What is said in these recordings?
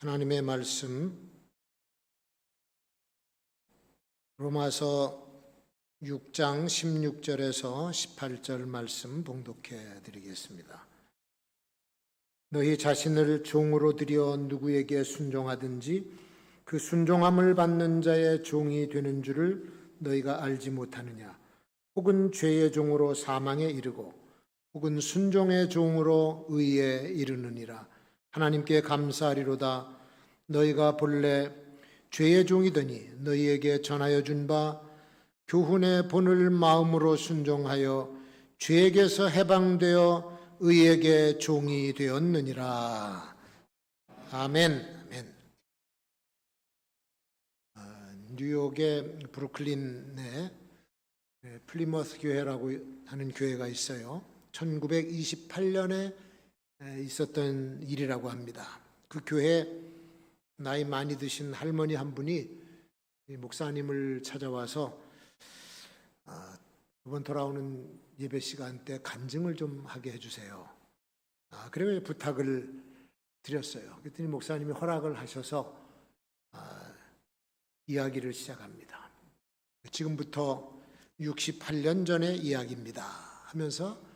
하나님의 말씀 로마서 6장 16절에서 18절 말씀 봉독해 드리겠습니다. 너희 자신을 종으로 들여 누구에게 순종하든지 그 순종함을 받는 자의 종이 되는 줄을 너희가 알지 못하느냐? 혹은 죄의 종으로 사망에 이르고 혹은 순종의 종으로 의에 이르느니라. 하나님께 감사하리로다. 너희가 본래 죄의 종이더니 너희에게 전하여 준 바 교훈의 본을 마음으로 순종하여 죄에게서 해방되어 의에게 종이 되었느니라. 아멘. 아멘. 뉴욕의 브루클린에 플리머스 교회라고 하는 교회가 있어요. 1928년에 있었던 일이라고 합니다. 그 교회 나이 많이 드신 할머니 한 분이 목사님을 찾아와서 이번 돌아오는 예배 시간 때 간증을 좀 하게 해주세요. 그래서 부탁을 드렸어요. 그랬더니 목사님이 허락을 하셔서 이야기를 시작합니다. 지금부터 68년 전의 이야기입니다 하면서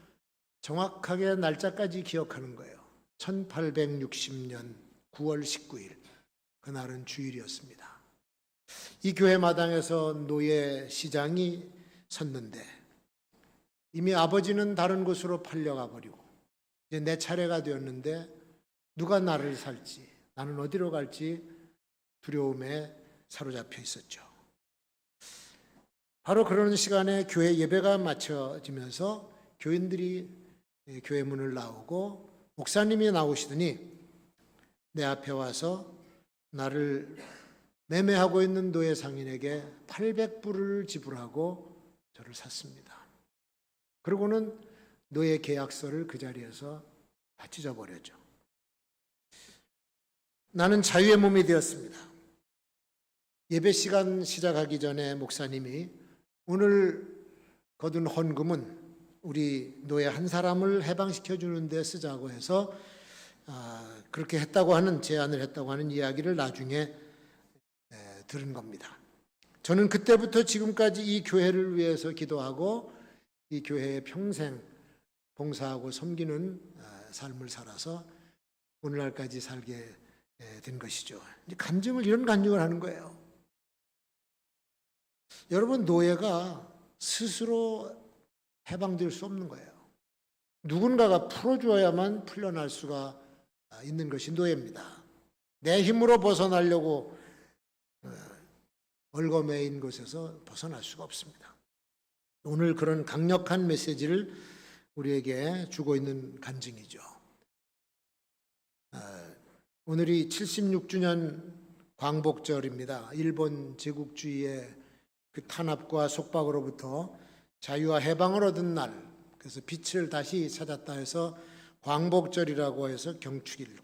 정확하게 날짜까지 기억하는 거예요. 1860년 9월 19일 그날은 주일이었습니다. 이 교회 마당에서 노예 시장이 섰는데 이미 아버지는 다른 곳으로 팔려가 버리고 이제 내 차례가 되었는데 누가 나를 살지, 나는 어디로 갈지 두려움에 사로잡혀 있었죠. 바로 그런 시간에 교회 예배가 마쳐지면서 교인들이 교회 문을 나오고 목사님이 나오시더니 내 앞에 와서 나를 매매하고 있는 노예 상인에게 800불을 지불하고 저를 샀습니다. 그러고는 노예 계약서를 그 자리에서 다 찢어버렸죠. 나는 자유의 몸이 되었습니다. 예배 시간 시작하기 전에 목사님이 오늘 거둔 헌금은 우리 노예 한 사람을 해방시켜 주는 데 쓰자고 해서 그렇게 했다고 하는 제안을 했다고 하는 이야기를 나중에 들은 겁니다. 저는 그때부터 지금까지 이 교회를 위해서 기도하고 이 교회에 평생 봉사하고 섬기는 삶을 살아서 오늘날까지 살게 된 것이죠. 이런 간증을 하는 거예요. 여러분, 노예가 스스로 해방될 수 없는 거예요. 누군가가 풀어주어야만 풀려날 수가 있는 것이 노예입니다. 내 힘으로 벗어나려고 얼거매인 것에서 벗어날 수가 없습니다. 오늘 그런 강력한 메시지를 우리에게 주고 있는 간증이죠. 오늘이 76주년 광복절입니다. 일본 제국주의의 그 탄압과 속박으로부터 자유와 해방을 얻은 날, 그래서 빛을 다시 찾았다 해서 광복절이라고 해서 경축일,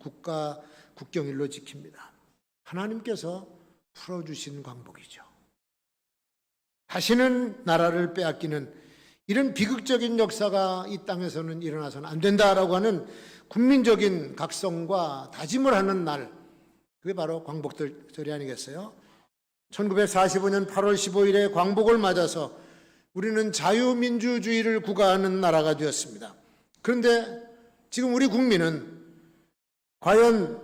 국경일로 지킵니다. 하나님께서 풀어주신 광복이죠. 다시는 나라를 빼앗기는 이런 비극적인 역사가 이 땅에서는 일어나서는 안 된다라고 하는 국민적인 각성과 다짐을 하는 날, 그게 바로 광복절이 아니겠어요? 1945년 8월 15일에 광복을 맞아서 우리는 자유민주주의를 구가하는 나라가 되었습니다. 그런데 지금 우리 국민은 과연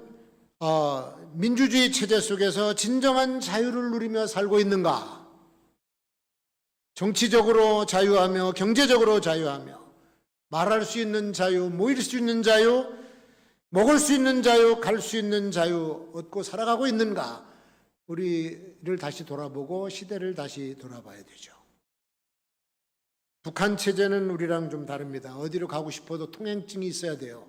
민주주의 체제 속에서 진정한 자유를 누리며 살고 있는가? 정치적으로 자유하며 경제적으로 자유하며 말할 수 있는 자유, 모일 수 있는 자유, 먹을 수 있는 자유, 갈 수 있는 자유 얻고 살아가고 있는가? 우리를 다시 돌아보고 시대를 다시 돌아봐야 되죠. 북한 체제는 우리랑 좀 다릅니다. 어디로 가고 싶어도 통행증이 있어야 돼요.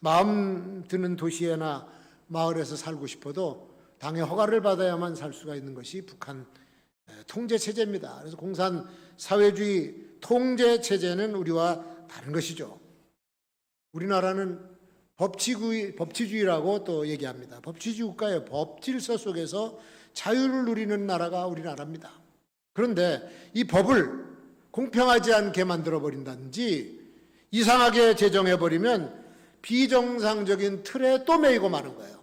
마음 드는 도시에나 마을에서 살고 싶어도 당의 허가를 받아야만 살 수가 있는 것이 북한 통제 체제입니다. 그래서 공산 사회주의 통제 체제는 우리와 다른 것이죠. 우리나라는 법치주의라고 또 얘기합니다. 법치주의 국가의 법 질서 속에서 자유를 누리는 나라가 우리나라입니다. 그런데 이 법을 공평하지 않게 만들어버린다든지 이상하게 제정해버리면 비정상적인 틀에 또 매이고 마는 거예요.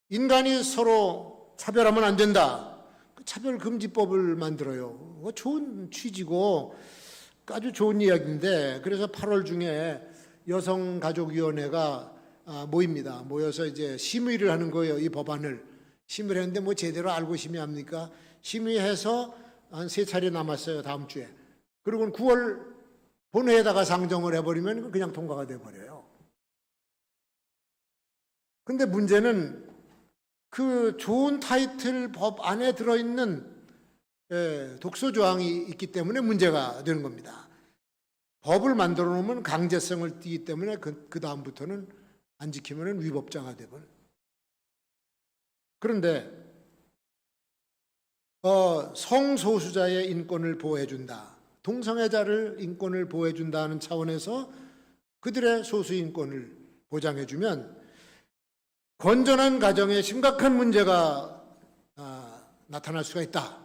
인간이 서로 차별하면 안 된다. 차별금지법을 만들어요. 그거 좋은 취지고 아주 좋은 이야기인데, 그래서 8월 중에 여성가족위원회가 모입니다. 모여서 이제 심의를 하는 거예요. 이 법안을 심의를 했는데 뭐 제대로 알고 심의합니까? 심의해서 한 3차례 남았어요. 다음 주에. 그리고 9월 본회에다가 상정을 해버리면 그냥 통과가 돼버려요. 근데 문제는 그 좋은 타이틀 법 안에 들어있는 독소 조항이 있기 때문에 문제가 되는 겁니다. 법을 만들어 놓으면 강제성을 띠기 때문에 그 다음부터는 안 지키면 위법자가 되고. 그런데 성소수자의 인권을 보호해준다. 동성애자를 인권을 보호해준다는 차원에서 그들의 소수 인권을 보장해주면 건전한 가정에 심각한 문제가 나타날 수가 있다.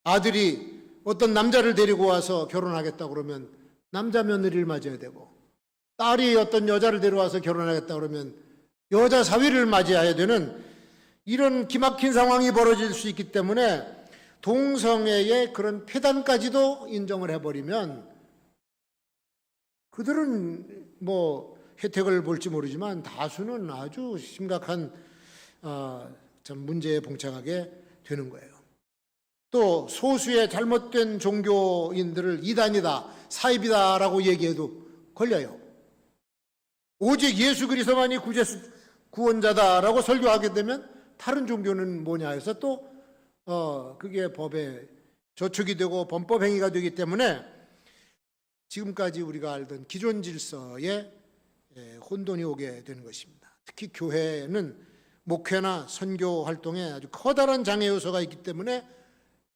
아들이 어떤 남자를 데리고 와서 결혼하겠다 그러면 남자 며느리를 맞아야 되고, 딸이 어떤 여자를 데려와서 결혼하겠다 그러면 여자 사위를 맞이해야 되는 이런 기막힌 상황이 벌어질 수 있기 때문에 동성애의 그런 폐단까지도 인정을 해버리면 그들은 뭐 혜택을 볼지 모르지만 다수는 아주 심각한 참 문제에 봉착하게 되는 거예요. 또 소수의 잘못된 종교인들을 이단이다, 사입이다라고 얘기해도 걸려요. 오직 예수 그리스도만이 구원자다라고 설교하게 되면 다른 종교는 뭐냐 해서 또 그게 법에 저촉이 되고 범법 행위가 되기 때문에 지금까지 우리가 알던 기존 질서에 혼돈이 오게 되는 것입니다. 특히 교회는 목회나 선교 활동에 아주 커다란 장애 요소가 있기 때문에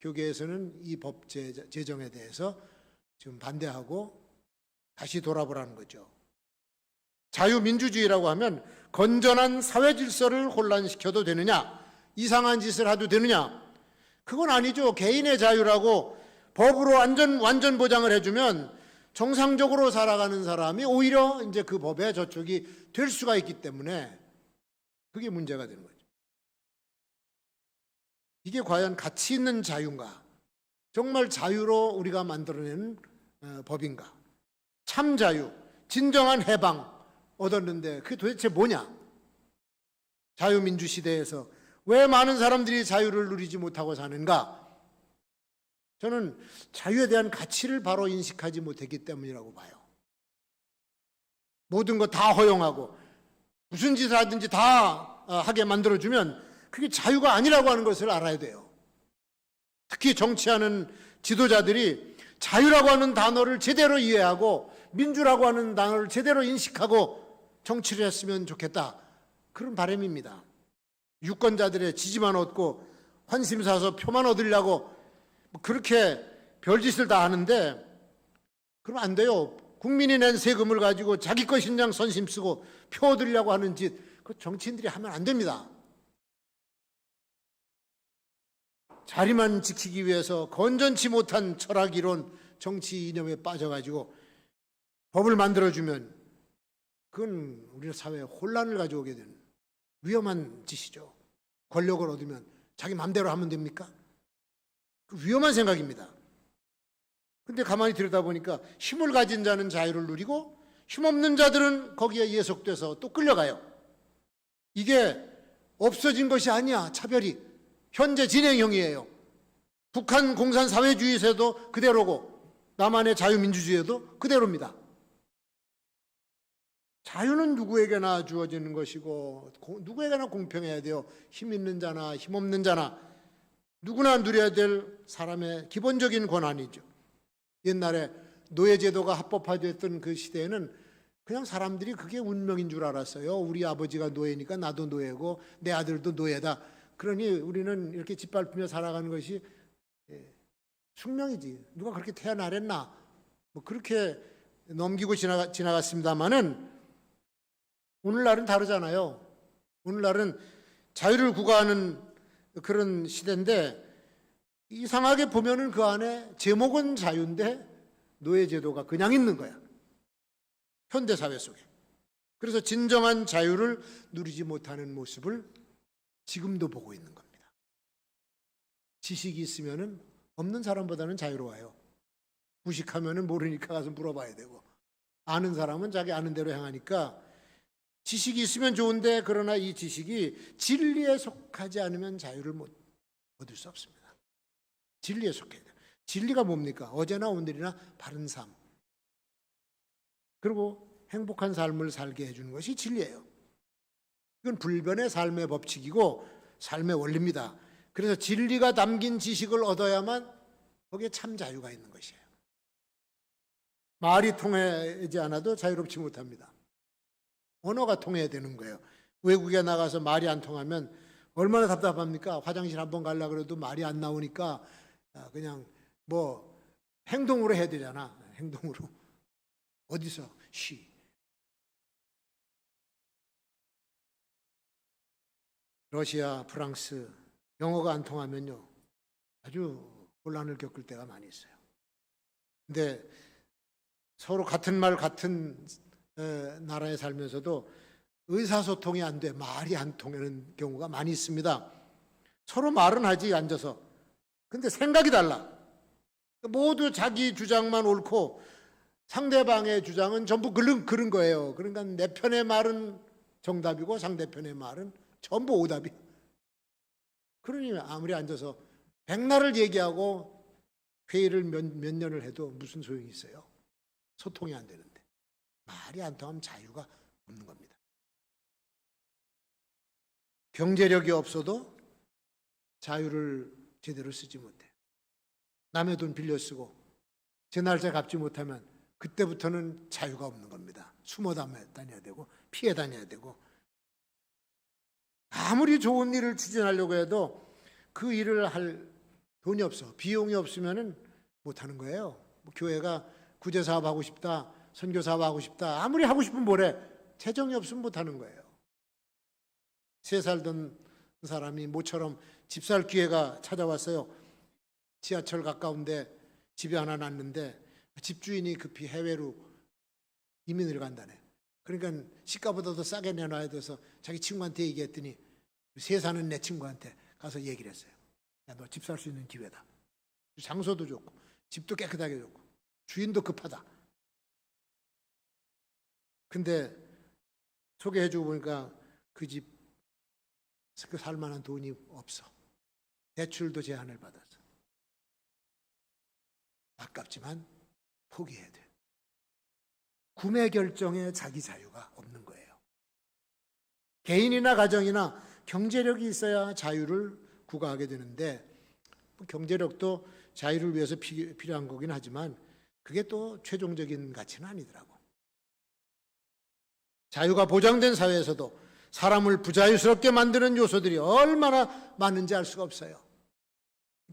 교계에서는 이 법 제정에 대해서 지금 반대하고 다시 돌아보라는 거죠. 자유민주주의라고 하면 건전한 사회 질서를 혼란시켜도 되느냐, 이상한 짓을 해도 되느냐, 그건 아니죠. 개인의 자유라고 법으로 완전 보장을 해주면 정상적으로 살아가는 사람이 오히려 이제 그 법에 저촉이 될 수가 있기 때문에 그게 문제가 되는 거죠. 이게 과연 가치 있는 자유인가? 정말 자유로 우리가 만들어내는 법인가? 참 자유, 진정한 해방 얻었는데 그게 도대체 뭐냐? 자유민주 시대에서 왜 많은 사람들이 자유를 누리지 못하고 사는가? 저는 자유에 대한 가치를 바로 인식하지 못했기 때문이라고 봐요. 모든 거 다 허용하고 무슨 짓을 하든지 다 하게 만들어주면 그게 자유가 아니라고 하는 것을 알아야 돼요. 특히 정치하는 지도자들이 자유라고 하는 단어를 제대로 이해하고 민주라고 하는 단어를 제대로 인식하고 정치를 했으면 좋겠다. 그런 바람입니다. 유권자들의 지지만 얻고 환심 사서 표만 얻으려고 그렇게 별짓을 다 하는데 그러면 안 돼요. 국민이 낸 세금을 가지고 자기 것 신장 선심 쓰고 표 얻으려고 하는 짓, 그 정치인들이 하면 안 됩니다. 자리만 지키기 위해서 건전치 못한 철학 이론, 정치 이념에 빠져가지고 법을 만들어주면 그건 우리 사회에 혼란을 가져오게 되는 위험한 짓이죠. 권력을 얻으면 자기 마음대로 하면 됩니까? 그 위험한 생각입니다. 근데 가만히 들여다보니까 힘을 가진 자는 자유를 누리고 힘없는 자들은 거기에 예속돼서 또 끌려가요. 이게 없어진 것이 아니야. 차별이 현재 진행형이에요. 북한 공산사회주의에서도 그대로고 남한의 자유민주주의에도 그대로입니다. 자유는 누구에게나 주어지는 것이고 누구에게나 공평해야 돼요. 힘 있는 자나 힘 없는 자나 누구나 누려야 될 사람의 기본적인 권한이죠. 옛날에 노예제도가 합법화됐던 그 시대에는 그냥 사람들이 그게 운명인 줄 알았어요. 우리 아버지가 노예니까 나도 노예고 내 아들도 노예다. 그러니 우리는 이렇게 짓밟히며 살아가는 것이 숙명이지. 누가 그렇게 태어나랬나? 뭐 그렇게 넘기고 지나갔습니다마는 오늘날은 다르잖아요. 오늘날은 자유를 구가하는 그런 시대인데 이상하게 보면은 그 안에 제목은 자유인데 노예제도가 그냥 있는 거야. 현대사회 속에. 그래서 진정한 자유를 누리지 못하는 모습을 지금도 보고 있는 겁니다. 지식이 있으면은 없는 사람보다는 자유로워요. 무식하면은 모르니까 가서 물어봐야 되고, 아는 사람은 자기 아는 대로 행하니까 지식이 있으면 좋은데, 그러나 이 지식이 진리에 속하지 않으면 자유를 얻을 수 없습니다. 진리에 속해야 돼요. 진리가 뭡니까? 어제나 오늘이나 바른 삶, 그리고 행복한 삶을 살게 해주는 것이 진리예요. 이건 불변의 삶의 법칙이고 삶의 원리입니다. 그래서 진리가 담긴 지식을 얻어야만 거기에 참 자유가 있는 것이에요. 말이 통하지 않아도 자유롭지 못합니다. 언어가 통해야 되는 거예요. 외국에 나가서 말이 안 통하면 얼마나 답답합니까? 화장실 한번 가려고 그래도 말이 안 나오니까 그냥 뭐 행동으로 해야 되잖아. 행동으로. 어디서? 쉬. 러시아, 프랑스, 영어가 안 통하면요, 아주 혼란을 겪을 때가 많이 있어요. 근데 서로 같은 말, 같은 나라에 살면서도 의사소통이 안 돼, 말이 안 통하는 경우가 많이 있습니다. 서로 말은 하지, 앉아서. 근데 생각이 달라. 모두 자기 주장만 옳고 상대방의 주장은 전부 그런 거예요. 그러니까 내 편의 말은 정답이고 상대편의 말은 전부 오답이. 그러니 아무리 앉아서 백날을 얘기하고 회의를 몇 년을 해도 무슨 소용이 있어요? 소통이 안 되는데. 말이 안 통하면 자유가 없는 겁니다. 경제력이 없어도 자유를 제대로 쓰지 못해요. 남의 돈 빌려 쓰고 제 날짜 갚지 못하면 그때부터는 자유가 없는 겁니다. 숨어 다녀야 되고 피해 다녀야 되고, 아무리 좋은 일을 추진하려고 해도 그 일을 할 돈이 없어, 비용이 없으면은 못 하는 거예요. 뭐 교회가 구제 사업 하고 싶다, 선교 사업 하고 싶다, 아무리 하고 싶으면 뭐래, 재정이 없으면 못 하는 거예요. 3살던 사람이 모처럼 집 살 기회가 찾아왔어요. 지하철 가까운데 집이 하나 났는데 집주인이 급히 해외로 이민을 간다네. 그러니까 시가보다 더 싸게 내놔야 돼서 자기 친구한테 얘기했더니, 세 사는 내 친구한테 가서 얘기를 했어요. 야, 너 집 살 수 있는 기회다. 장소도 좋고 집도 깨끗하게 좋고 주인도 급하다. 근데 소개해주고 보니까 그 집 살만한 돈이 없어. 대출도 제한을 받았어. 아깝지만 포기해야 돼. 구매 결정에 자기 자유가 없는 거예요. 개인이나 가정이나 경제력이 있어야 자유를 구가하게 되는데, 경제력도 자유를 위해서 필요한 거긴 하지만 그게 또 최종적인 가치는 아니더라고. 자유가 보장된 사회에서도 사람을 부자유스럽게 만드는 요소들이 얼마나 많은지 알 수가 없어요.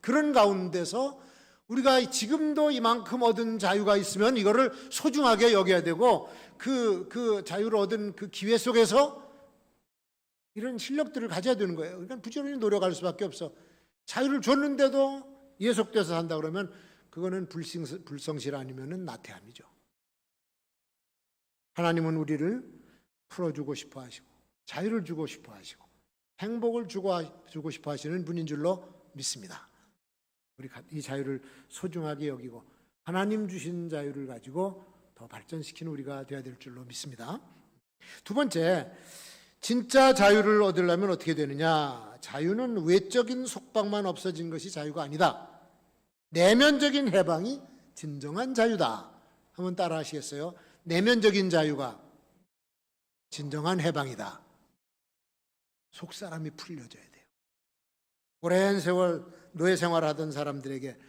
그런 가운데서 우리가 지금도 이만큼 얻은 자유가 있으면 이거를 소중하게 여겨야 되고, 그 자유를 얻은 그 기회 속에서 이런 실력들을 가져야 되는 거예요. 그러니까 부지런히 노력할 수밖에 없어. 자유를 줬는데도 예속돼서 산다 그러면 그거는 불성실 아니면은 나태함이죠. 하나님은 우리를 풀어주고 싶어 하시고 자유를 주고 싶어 하시고 행복을 주고 싶어 하시는 분인 줄로 믿습니다. 우리 이 자유를 소중하게 여기고 하나님 주신 자유를 가지고 더 발전시키는 우리가 되어야 될 줄로 믿습니다. 두 번째, 진짜 자유를 얻으려면 어떻게 되느냐? 자유는 외적인 속박만 없어진 것이 자유가 아니다. 내면적인 해방이 진정한 자유다. 한번 따라 하시겠어요? 내면적인 자유가 진정한 해방이다. 속사람이 풀려져야 돼요. 오랜 세월 노예 생활하던 사람들에게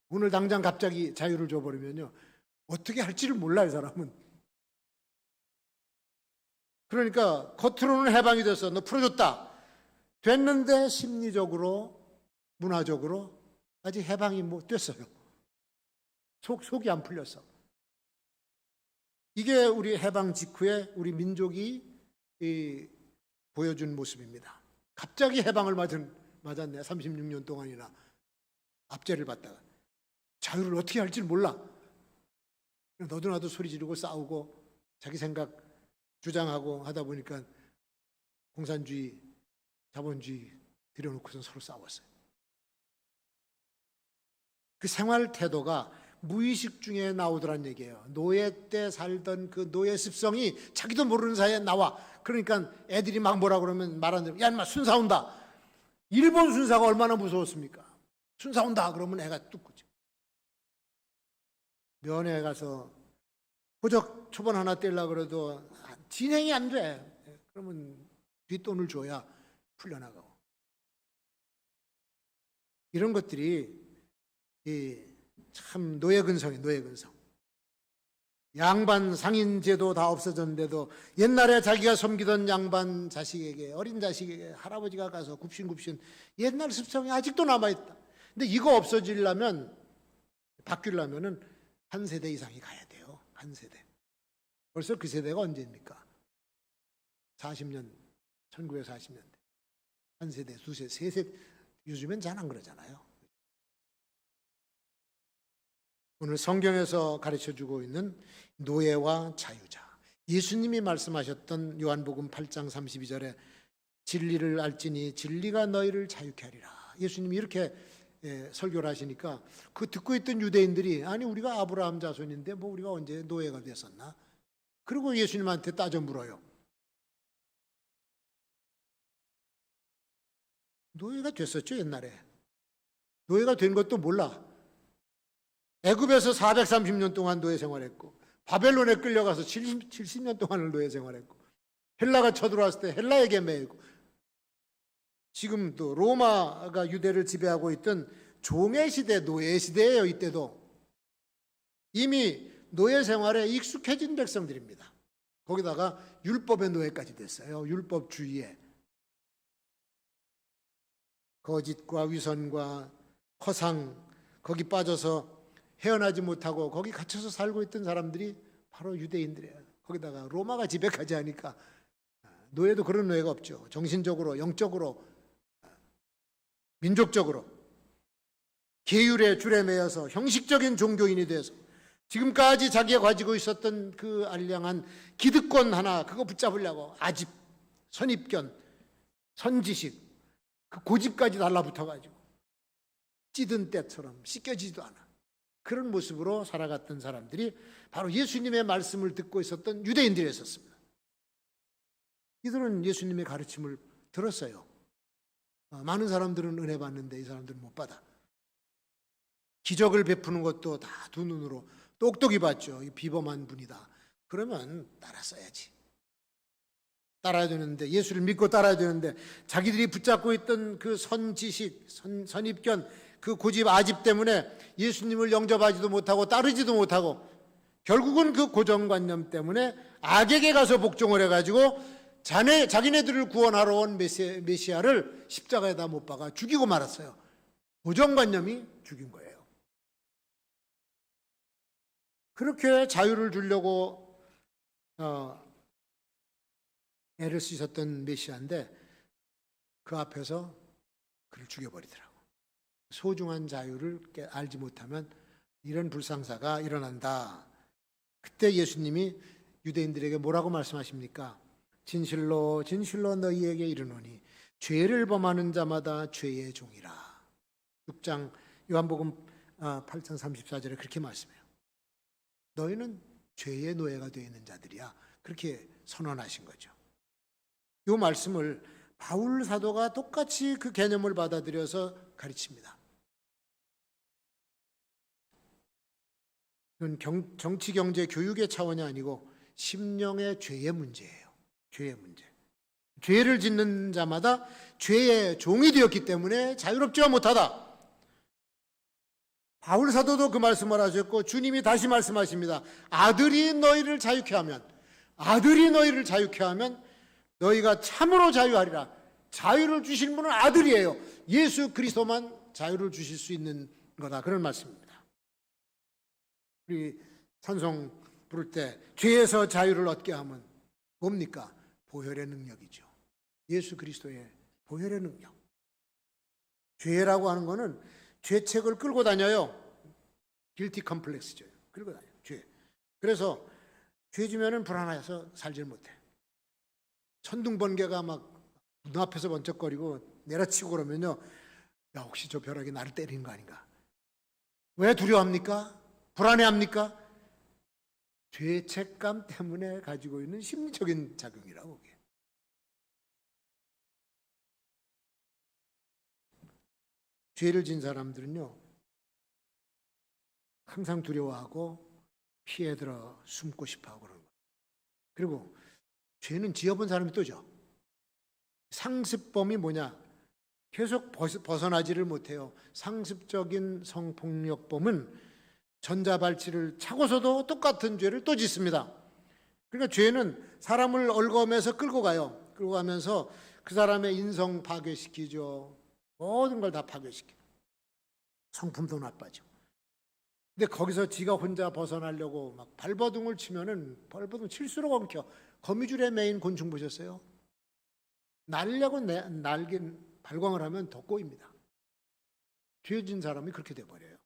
오늘 당장 갑자기 자유를 줘버리면요, 어떻게 할지를 몰라요, 사람은. 그러니까 겉으로는 해방이 됐어. 너 풀어줬다. 됐는데 심리적으로, 문화적으로 아직 해방이 못 됐어요. 속이 안 풀렸어. 이게 우리 해방 직후에 우리 민족이 보여준 모습입니다. 갑자기 해방을 맞았네. 36년 동안이나 압제를 받다가 자유를 어떻게 할지 몰라. 너도 나도 소리 지르고 싸우고 자기 생각 주장하고 하다 보니까 공산주의 자본주의 들여놓고서 서로 싸웠어요. 그 생활 태도가 무의식 중에 나오더란 얘기예요. 노예 때 살던 그 노예 습성이 자기도 모르는 사이에 나와. 그러니까 애들이 막 뭐라 그러면 말 안 들으면 야 인마 순사 온다. 일본 순사가 얼마나 무서웠습니까? 순사 온다 그러면 애가 뚝구죠. 면회 가서 호적 초반 하나 떼려고 그래도 진행이 안 돼. 그러면 뒷돈을 줘야 풀려나가고. 이런 것들이 참 노예 근성이에요. 노예 근성. 양반 상인 제도 다 없어졌는데도 옛날에 자기가 섬기던 양반 자식에게, 어린 자식에게 할아버지가 가서 굽신굽신 옛날 습성이 아직도 남아있다. 근데 이거 없어지려면, 바뀌려면은 한 세대 이상이 가야 돼요. 한 세대. 벌써 그 세대가 언제입니까? 40년, 1940년대. 한 세대, 두세, 세세, 요즘엔 잘 안 그러잖아요. 오늘 성경에서 가르쳐주고 있는 노예와 자유자. 예수님이 말씀하셨던 요한복음 8장 32절에 진리를 알지니 진리가 너희를 자유케 하리라. 예수님이 이렇게 설교를 하시니까 그 듣고 있던 유대인들이 아니 우리가 아브라함 자손인데 뭐 우리가 언제 노예가 됐었나? 그리고 예수님한테 따져 물어요. 노예가 됐었죠 옛날에. 노예가 된 것도 몰라. 애굽에서 430년 동안 노예 생활했고 바벨론에 끌려가서 70년 동안을 노예 생활했고 헬라가 쳐들어왔을 때 헬라에게 매이고 지금 또 로마가 유대를 지배하고 있던 종의 시대, 노예 시대예요. 이때도 이미 노예 생활에 익숙해진 백성들입니다. 거기다가 율법의 노예까지 됐어요. 율법주의에 거짓과 위선과 허상 거기 빠져서 헤어나지 못하고 거기 갇혀서 살고 있던 사람들이 바로 유대인들이에요. 거기다가 로마가 지배까지 하니까 노예도 그런 노예가 없죠. 정신적으로, 영적으로, 민족적으로 계율의 줄에 매여서 형식적인 종교인이 돼서 지금까지 자기가 가지고 있었던 그 알량한 기득권 하나 그거 붙잡으려고 아집, 선입견, 선지식 그 고집까지 달라붙어가지고 찌든 때처럼 씻겨지지도 않아. 그런 모습으로 살아갔던 사람들이 바로 예수님의 말씀을 듣고 있었던 유대인들이었습니다. 이들은 예수님의 가르침을 들었어요. 많은 사람들은 은혜 받는데 이 사람들은 못 받아. 기적을 베푸는 것도 다 두 눈으로 똑똑히 봤죠. 이 비범한 분이다. 그러면 따랐어야지. 따라야 되는데 예수를 믿고 따라야 되는데 자기들이 붙잡고 있던 그 선지식, 선입견 그 고집 아집 때문에 예수님을 영접하지도 못하고 따르지도 못하고 결국은 그 고정관념 때문에 악에게 가서 복종을 해가지고 자기네들을 구원하러 온 메시아를 십자가에다 못 박아 죽이고 말았어요. 고정관념이 죽인 거예요. 그렇게 자유를 주려고 애를 쓰셨던 메시아인데 그 앞에서 그를 죽여버리더라고. 소중한 자유를 알지 못하면 이런 불상사가 일어난다. 그때 예수님이 유대인들에게 뭐라고 말씀하십니까? 진실로 진실로 너희에게 이르노니 죄를 범하는 자마다 죄의 종이라. 6장 요한복음 8장 34절에 그렇게 말씀해요. 너희는 죄의 노예가 되어 있는 자들이야. 그렇게 선언하신 거죠. 이 말씀을 바울 사도가 똑같이 그 개념을 받아들여서 가르칩니다. 이건 정치, 경제, 교육의 차원이 아니고 심령의 죄의 문제예요. 죄의 문제. 죄를 짓는 자마다 죄의 종이 되었기 때문에 자유롭지가 못하다. 바울 사도도 그 말씀을 하셨고 주님이 다시 말씀하십니다. 아들이 너희를 자유케 하면 너희가 참으로 자유하리라. 자유를 주실 분은 아들이에요. 예수 그리스도만 자유를 주실 수 있는 거다. 그런 말씀입니다. 우리 찬송 부를 때 죄에서 자유를 얻게 하면 뭡니까? 보혈의 능력이죠. 예수 그리스도의 보혈의 능력. 죄라고 하는 거는 죄책을 끌고 다녀요. 길티 컴플렉스죠. 끌고 다녀요. 죄. 그래서 죄 지면은 불안해서 살질 못해. 천둥번개가 막 눈앞에서 번쩍거리고 내려치고 그러면요, 야, 혹시 저 벼락이 나를 때리는 거 아닌가? 왜 두려워합니까? 불안해합니까? 죄책감 때문에 가지고 있는 심리적인 작용이라고. 그게. 죄를 진 사람들은요, 항상 두려워하고 피해들어 숨고 싶어하고 그러는 거예요. 그리고 죄는 지어본 사람이 또죠. 상습범이 뭐냐? 계속 벗어나지를 못해요. 상습적인 성폭력범은 전자발찌를 차고서도 똑같은 죄를 또 짓습니다. 그러니까 죄는 사람을 얽어매서 끌고 가요. 끌고 가면서 그 사람의 인성 파괴시키죠. 모든 걸 다 파괴시켜요. 성품도 나빠져. 근데 거기서 지가 혼자 벗어나려고 막 발버둥을 치면은 발버둥 칠수록 엉켜. 거미줄에 매인 곤충 보셨어요? 날려고 날개 발광을 하면 더 꼬입니다. 죄진 사람이 그렇게 돼버려요.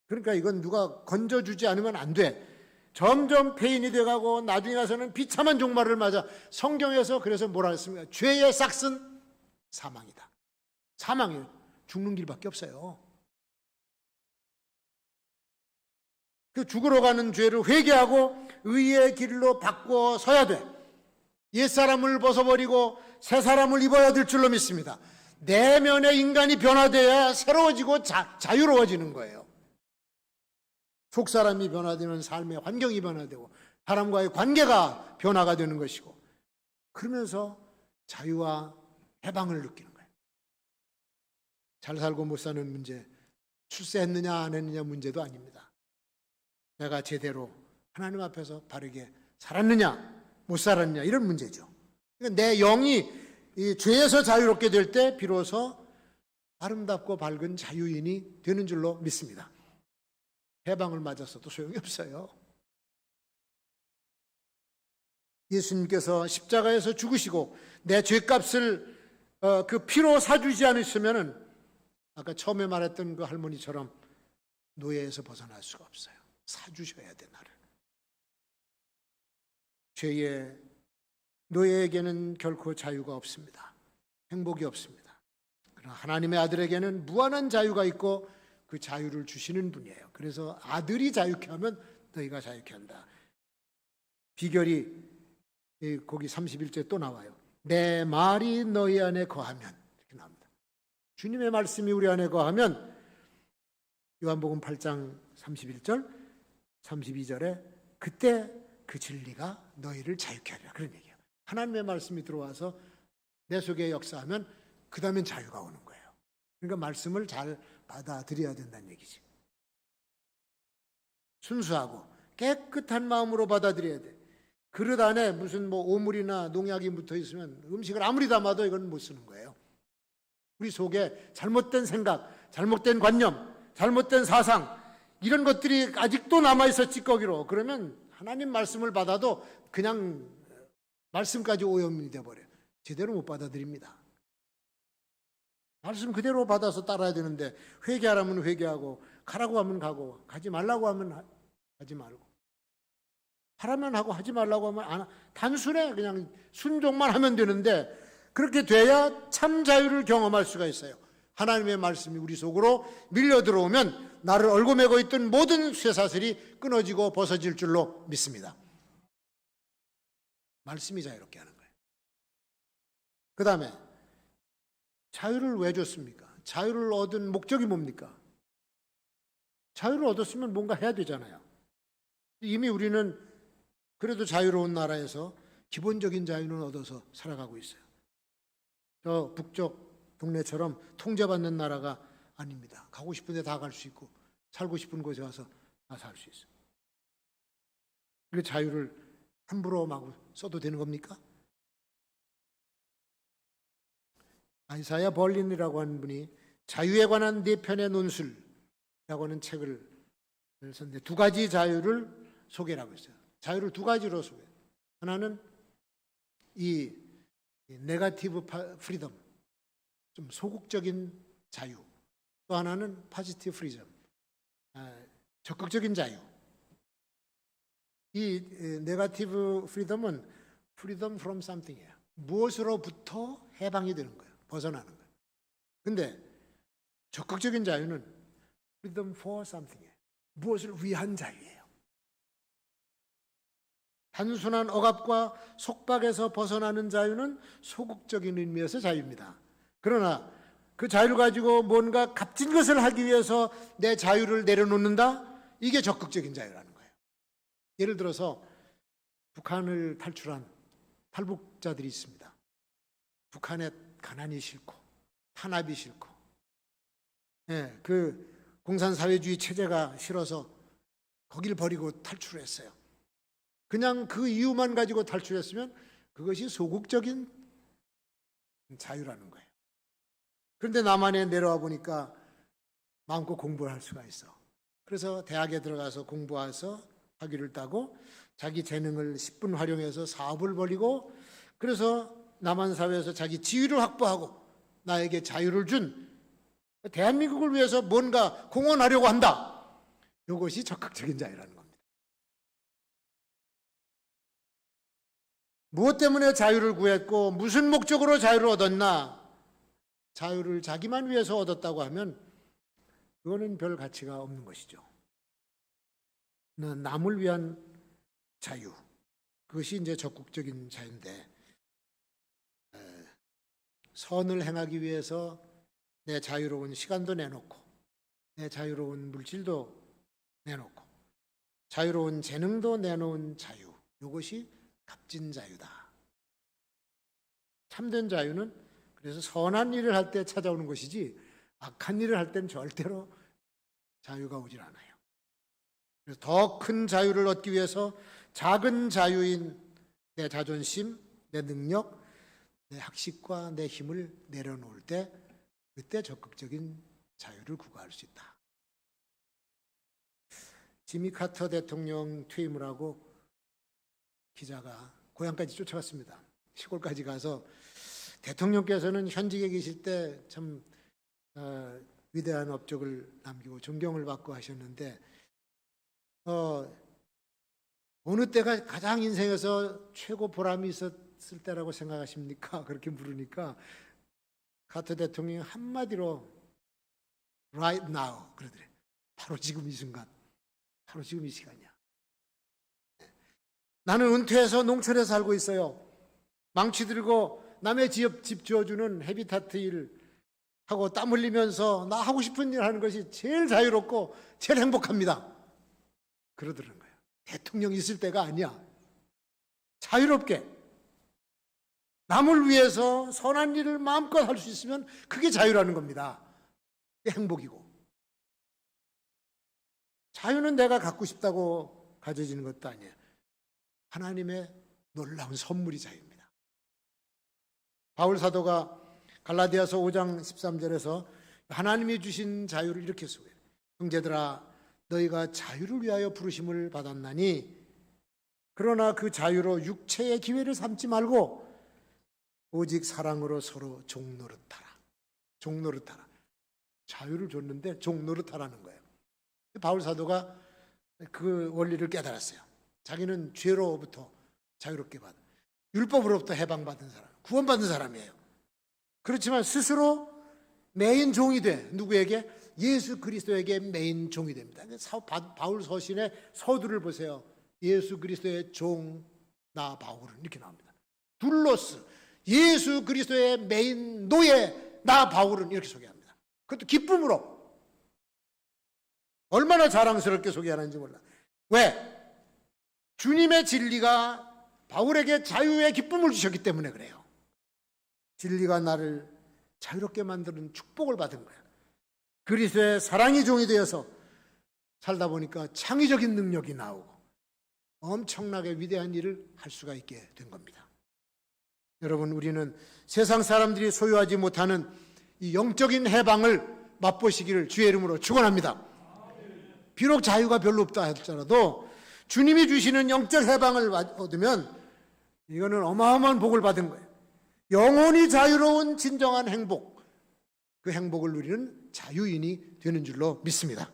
그러니까 이건 누가 건져주지 않으면 안 돼. 점점 폐인이 돼가고 나중에 가서는 비참한 종말을 맞아. 성경에서 그래서 뭐라 했습니까? 죄의 싹은 사망이다. 사망이에요. 죽는 길밖에 없어요. 그 죽으러 가는 죄를 회개하고 의의 길로 바꿔 서야 돼. 옛사람을 벗어버리고 새 사람을 입어야 될 줄로 믿습니다. 내면의 인간이 변화돼야 새로워지고 자유로워지는 거예요. 속사람이 변화되면 삶의 환경이 변화되고 사람과의 관계가 변화가 되는 것이고, 그러면서 자유와 해방을 느끼는 거예요. 잘 살고 못 사는 문제, 출세했느냐 안 했느냐 문제도 아닙니다. 내가 제대로 하나님 앞에서 바르게 살았느냐 못 살았느냐 이런 문제죠. 그러니까 내 영이 이 죄에서 자유롭게 될 때 비로소 아름답고 밝은 자유인이 되는 줄로 믿습니다. 해방을 맞았어도 소용이 없어요. 예수님께서 십자가에서 죽으시고 내 죄값을 그 피로 사주지 않으시면은 아까 처음에 말했던 그 할머니처럼 노예에서 벗어날 수가 없어요. 사주셔야 돼, 나를. 죄의 노예에게는 결코 자유가 없습니다. 행복이 없습니다. 그러나 하나님의 아들에게는 무한한 자유가 있고 그 자유를 주시는 분이에요. 그래서 아들이 자유케 하면 너희가 자유케 한다. 비결이 거기 31절 또 나와요. 내 말이 너희 안에 거하면, 이렇게 나옵니다. 주님의 말씀이 우리 안에 거하면, 요한복음 8장 31절 32절에 그때 그 진리가 너희를 자유케 하리라, 그런 얘기예요. 하나님의 말씀이 들어와서 내 속에 역사하면 그 다음엔 자유가 오는 거예요. 그러니까 말씀을 잘 받아들여야 된다는 얘기지. 순수하고 깨끗한 마음으로 받아들여야 돼. 그릇 안에 무슨 뭐 오물이나 농약이 묻어 있으면 음식을 아무리 담아도 이건 못 쓰는 거예요. 우리 속에 잘못된 생각, 잘못된 관념, 잘못된 사상, 이런 것들이 아직도 남아있어 찌꺼기로. 그러면 하나님 말씀을 받아도 그냥 말씀까지 오염이 돼버려요. 제대로 못 받아들입니다. 말씀 그대로 받아서 따라야 되는데, 회개하라면 회개하고 가라고 하면 가고 가지 말라고 하면 하지 말고, 하라면 하고 하지 말라고 하면 안, 단순해. 그냥 순종만 하면 되는데, 그렇게 돼야 참 자유를 경험할 수가 있어요. 하나님의 말씀이 우리 속으로 밀려 들어오면 나를 얽어매고 있던 모든 쇠사슬이 끊어지고 벗어질 줄로 믿습니다. 말씀이 자유롭게 하는 거예요. 그 다음에 자유를 왜 줬습니까? 자유를 얻은 목적이 뭡니까? 자유를 얻었으면 뭔가 해야 되잖아요. 이미 우리는 그래도 자유로운 나라에서 기본적인 자유는 얻어서 살아가고 있어요. 저 북쪽 동네처럼 통제받는 나라가 아닙니다. 가고 싶은 데 다 갈 수 있고 살고 싶은 곳에 와서 다 살 수 있어요. 그 자유를 함부로 막 써도 되는 겁니까? 아이사야 벌린이라고 하는 분이 자유에 관한 네 편의 논술이라고 하는 책을 썼는데 두 가지 자유를 소개하고 있어요. 자유를 두 가지로 소개해요. 하나는 이 네거티브 프리덤, 좀 소극적인 자유. 또 하나는 포지티브 프리덤, 적극적인 자유. 이 네거티브 프리덤은 freedom from something이에요. 무엇으로부터 해방이 되는 거예요. 벗어나는 거예요. 근데 적극적인 자유는 freedom for something이에요. 무엇을 위한 자유예요. 단순한 억압과 속박에서 벗어나는 자유는 소극적인 의미에서 자유입니다. 그러나 그 자유를 가지고 뭔가 값진 것을 하기 위해서 내 자유를 내려놓는다? 이게 적극적인 자유라는 거예요. 예를 들어서 북한을 탈출한 탈북자들이 있습니다. 북한에 가난이 싫고 탄압이 싫고 그 공산사회주의 체제가 싫어서 거길 버리고 탈출했어요. 그냥 그 이유만 가지고 탈출했으면 그것이 소극적인 자유라는 거예요. 그런데 남한에 내려와 보니까 마음껏 공부를 할 수가 있어. 그래서 대학에 들어가서 공부해서 학위를 따고 자기 재능을 10분 활용해서 사업을 벌이고 그래서 남한 사회에서 자기 지위를 확보하고 나에게 자유를 준 대한민국을 위해서 뭔가 공헌하려고 한다. 이것이 적극적인 자유라는 겁니다. 무엇 때문에 자유를 구했고 무슨 목적으로 자유를 얻었나? 자유를 자기만 위해서 얻었다고 하면 그거는 별 가치가 없는 것이죠. 남을 위한 자유, 그것이 이제 적극적인 자유인데 선을 행하기 위해서 내 자유로운 시간도 내놓고 내 자유로운 물질도 내놓고 자유로운 재능도 내놓은 자유, 이것이 값진 자유다. 참된 자유는 그래서 선한 일을 할 때 찾아오는 것이지 악한 일을 할 때는 절대로 자유가 오질 않아요. 그래서 더 큰 자유를 얻기 위해서 작은 자유인 내 자존심, 내 능력, 내 학식과 내 힘을 내려놓을 때 그때 적극적인 자유를 구가할 수 있다. 지미 카터 대통령 퇴임을 하고 기자가 고향까지 쫓아갔습니다. 시골까지 가서 대통령께서는 현직에 계실 때 참 위대한 업적을 남기고 존경을 받고 하셨는데 어느 때가 가장 인생에서 최고 보람이 있었을 때라고 생각하십니까? 그렇게 물으니까 카터 대통령이 한마디로 right now 그러더래요. 바로 지금 이 순간, 바로 지금 이 시간이야. 나는 은퇴해서 농촌에 살고 있어요. 망치 들고 남의 집 지어주는 헤비타트 일 하고 땀 흘리면서 나 하고 싶은 일 하는 것이 제일 자유롭고 제일 행복합니다. 그러더라는 거예요. 대통령 있을 때가 아니야. 자유롭게 남을 위해서 선한 일을 마음껏 할 수 있으면 그게 자유라는 겁니다. 그게 행복이고. 자유는 내가 갖고 싶다고 가져지는 것도 아니에요. 하나님의 놀라운 선물이 자유입니다. 바울 사도가 갈라디아서 5장 13절에서 하나님이 주신 자유를 이렇게 소개해요. 형제들아 너희가 자유를 위하여 부르심을 받았나니 그러나 그 자유로 육체의 기회를 삼지 말고 오직 사랑으로 서로 종노릇하라. 종노릇하라. 자유를 줬는데 종노릇하라는 거예요. 바울 사도가 그 원리를 깨달았어요. 자기는 죄로부터 자유롭게 받은, 율법으로부터 해방받은 사람, 구원받은 사람이에요. 그렇지만 스스로 메인 종이 돼. 누구에게? 예수 그리스도에게 메인 종이 됩니다. 바울 서신의 서두를 보세요. 예수 그리스도의 종, 나 바울은 이렇게 나옵니다. 둘로스, 예수 그리스도의 메인 노예, 나 바울은 이렇게 소개합니다. 그것도 기쁨으로. 얼마나 자랑스럽게 소개하는지 몰라. 왜? 주님의 진리가 바울에게 자유의 기쁨을 주셨기 때문에 그래요. 진리가 나를 자유롭게 만드는 축복을 받은 거야. 그리스도의 사랑이 종이 되어서 살다 보니까 창의적인 능력이 나오고 엄청나게 위대한 일을 할 수가 있게 된 겁니다. 여러분, 우리는 세상 사람들이 소유하지 못하는 이 영적인 해방을 맛보시기를 주의 이름으로 축원합니다. 비록 자유가 별로 없다 할지라도 주님이 주시는 영적 해방을 얻으면 이거는 어마어마한 복을 받은 거예요. 영원히 자유로운 진정한 행복, 그 행복을 누리는 자유인이 되는 줄로 믿습니다.